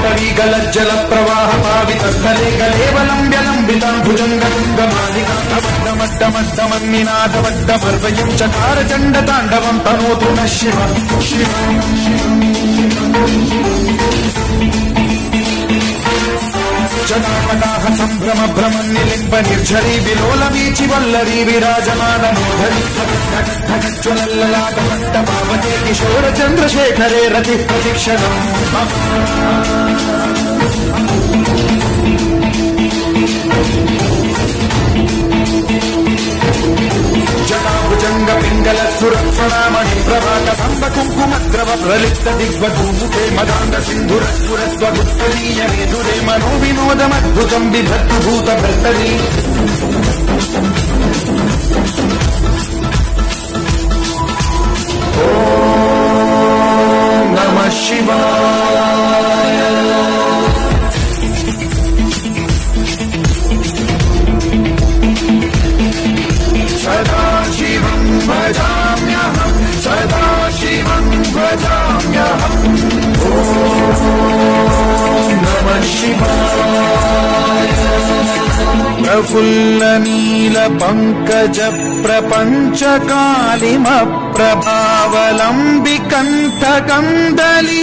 पाटवीगलज्जल प्रवाह पावितस्थले गलेवलं व्यलम्बितं भुजङ्गलिङ्गमालिकामड्डमड्डमन्निनादमड्डमर्वयं चकार चण्डताण्डवं तनोतु नः शिव जटापटाः सम्भ्रम भ्रमन्निलिम्ब निर्झरी विलोलवीचि वल्लरी विराजमानमोधरी ज्वलल्ललाटमट्टपावते किशोर चन्द्रशेखरे रतिः प्रतीक्षणम् जटाभुजङ्ग पिङ्गल सुरत्वनामणि प्रभात सम्ब कुङ्कुमद्रव प्रलिप्त दिग्वधूमुखे मदान्ध सिन्धुरस्फुरस्वगुत्तरीय मेधुरे मनो विनोदमद्भुतम् बिभर्तु भूतभर्तरी ॐ नमः शिवाय सदाशिवं भजाम्यहं सदाशिवं भजाम्यहम् ॐ नमः शिवाय प्रफुल्लनीलपङ्कज प्रपञ्चकालिमप्रभावलम्बिकण्ठकन्दली